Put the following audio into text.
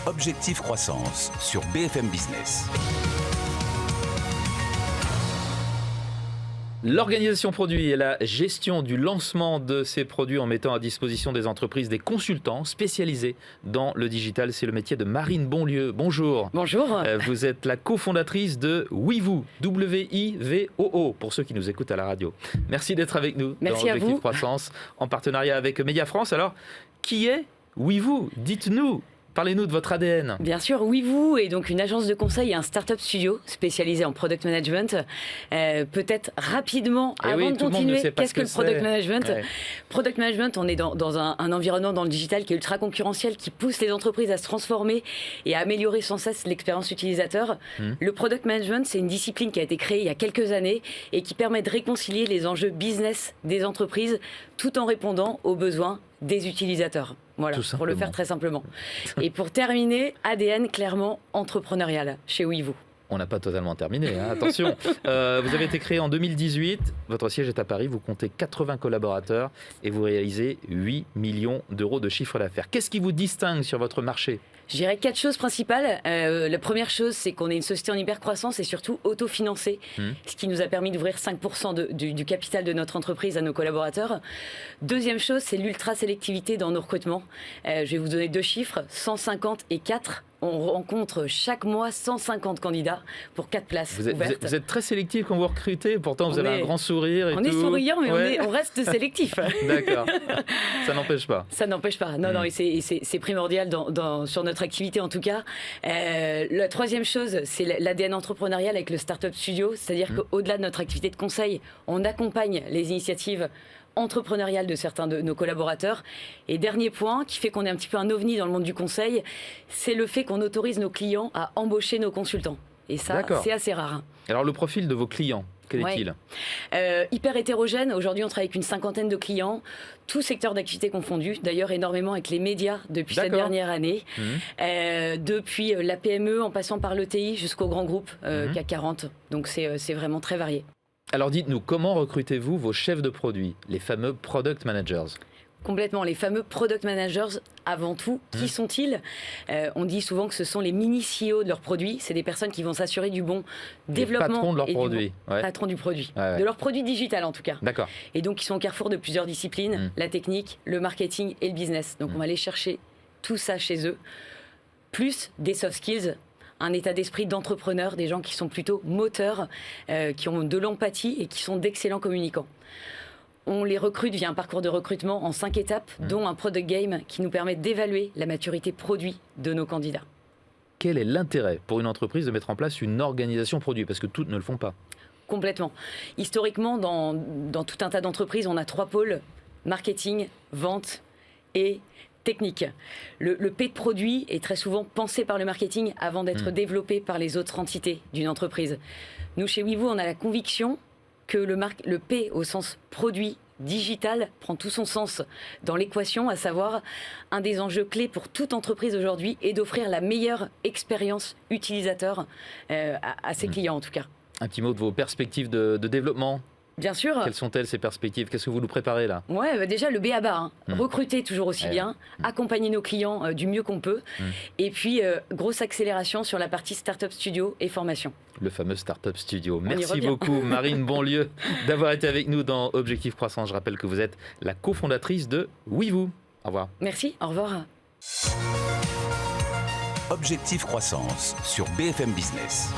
Objectif Croissance sur BFM Business. L'organisation produit et la gestion du lancement de ces produits en mettant à disposition des entreprises des consultants spécialisés dans le digital. C'est le métier de Marine Bonlieu. Bonjour. Bonjour. Vous êtes la cofondatrice de Wivoo, W-I-V-O-O, pour ceux qui nous écoutent à la radio. Merci d'être avec nous. Merci dans à Objectif vous. Croissance, en partenariat avec Média France. Alors, qui est Wivoo? Dites-nous. Parlez-nous de votre ADN. Bien sûr, Wivoo est donc une agence de conseil et un start-up studio spécialisé en product management. Peut-être rapidement, avant de continuer, qu'est-ce que le product management? Product management, on est dans un environnement dans le digital qui est ultra concurrentiel, qui pousse les entreprises à se transformer et à améliorer sans cesse l'expérience utilisateur. Le product management, c'est une discipline qui a été créée il y a quelques années et qui permet de réconcilier les enjeux business des entreprises tout en répondant aux besoins des utilisateurs. Voilà, pour le faire très simplement. Et pour terminer, ADN clairement entrepreneurial chez Wivoo. On n'a pas totalement terminé, hein, attention. Vous avez été créé en 2018, votre siège est à Paris, vous comptez 80 collaborateurs et vous réalisez 8 millions d'euros de chiffre d'affaires. Qu'est-ce qui vous distingue sur votre marché ? Je dirais 4 choses principales. La première chose, c'est qu'on est une société en hyper-croissance et surtout autofinancée, ce qui nous a permis d'ouvrir 5% du capital de notre entreprise à nos collaborateurs. Deuxième chose, c'est l'ultra-sélectivité dans nos recrutements. Je vais vous donner 2 chiffres, 150 et 4. On rencontre chaque mois 150 candidats pour 4 places ouvertes. Vous êtes très sélectif quand vous recrutez, pourtant vous avez un grand sourire et on tout. Est souriant, mais on reste sélectif. D'accord, ça n'empêche pas. Ça n'empêche pas, non, et c'est primordial sur notre activité en tout cas. La troisième chose, c'est l'ADN entrepreneurial avec le Startup Studio, c'est-à-dire qu'au-delà de notre activité de conseil, on accompagne les initiatives entrepreneurial de certains de nos collaborateurs. Et dernier point, qui fait qu'on est un petit peu un ovni dans le monde du conseil, c'est le fait qu'on autorise nos clients à embaucher nos consultants. Et ça, c'est assez rare. Alors le profil de vos clients, quel est-il ? Hyper hétérogène. Aujourd'hui, on travaille avec une 50aine de clients, tout secteur d'activité confondu. D'ailleurs, énormément avec les médias depuis cette dernière année. Depuis la PME, en passant par l'ETI jusqu'au grand groupe CAC 40. Donc c'est vraiment très varié. Alors dites-nous, comment recrutez-vous vos chefs de produits, les fameux product managers ? Complètement, les fameux product managers, avant tout, qui sont-ils ? On dit souvent que ce sont les mini-CEO de leurs produits, c'est des personnes qui vont s'assurer du bon développement. Les patrons de leurs produits. Patrons du produit, de leur produit digital en tout cas. D'accord. Et donc ils sont au carrefour de plusieurs disciplines, la technique, le marketing et le business. Donc on va aller chercher tout ça chez eux, plus des soft skills, un état d'esprit d'entrepreneur, des gens qui sont plutôt moteurs, qui ont de l'empathie et qui sont d'excellents communicants. On les recrute via un parcours de recrutement en 5 étapes, dont un product game qui nous permet d'évaluer la maturité produit de nos candidats. Quel est l'intérêt pour une entreprise de mettre en place une organisation produit ? Parce que toutes ne le font pas. Complètement. Historiquement, dans tout un tas d'entreprises, on a 3 pôles, marketing, vente et technique. Le P de produit est très souvent pensé par le marketing avant d'être développé par les autres entités d'une entreprise. Nous, chez Wivoo, on a la conviction que le P au sens produit digital prend tout son sens dans l'équation, à savoir un des enjeux clés pour toute entreprise aujourd'hui est d'offrir la meilleure expérience utilisateur à ses clients en tout cas. Un petit mot de vos perspectives de développement ? Bien sûr. Quelles sont-elles ces perspectives ? Qu'est-ce que vous nous préparez là ? Déjà le B.A.B.A. Recruter toujours aussi bien, accompagner nos clients du mieux qu'on peut, et puis grosse accélération sur la partie Startup Studio et formation. Le fameux Startup Studio. Merci beaucoup Marine Bonlieu d'avoir été avec nous dans Objectif Croissance. Je rappelle que vous êtes la cofondatrice de Wivoo. Au revoir. Merci, au revoir. Objectif Croissance sur BFM Business.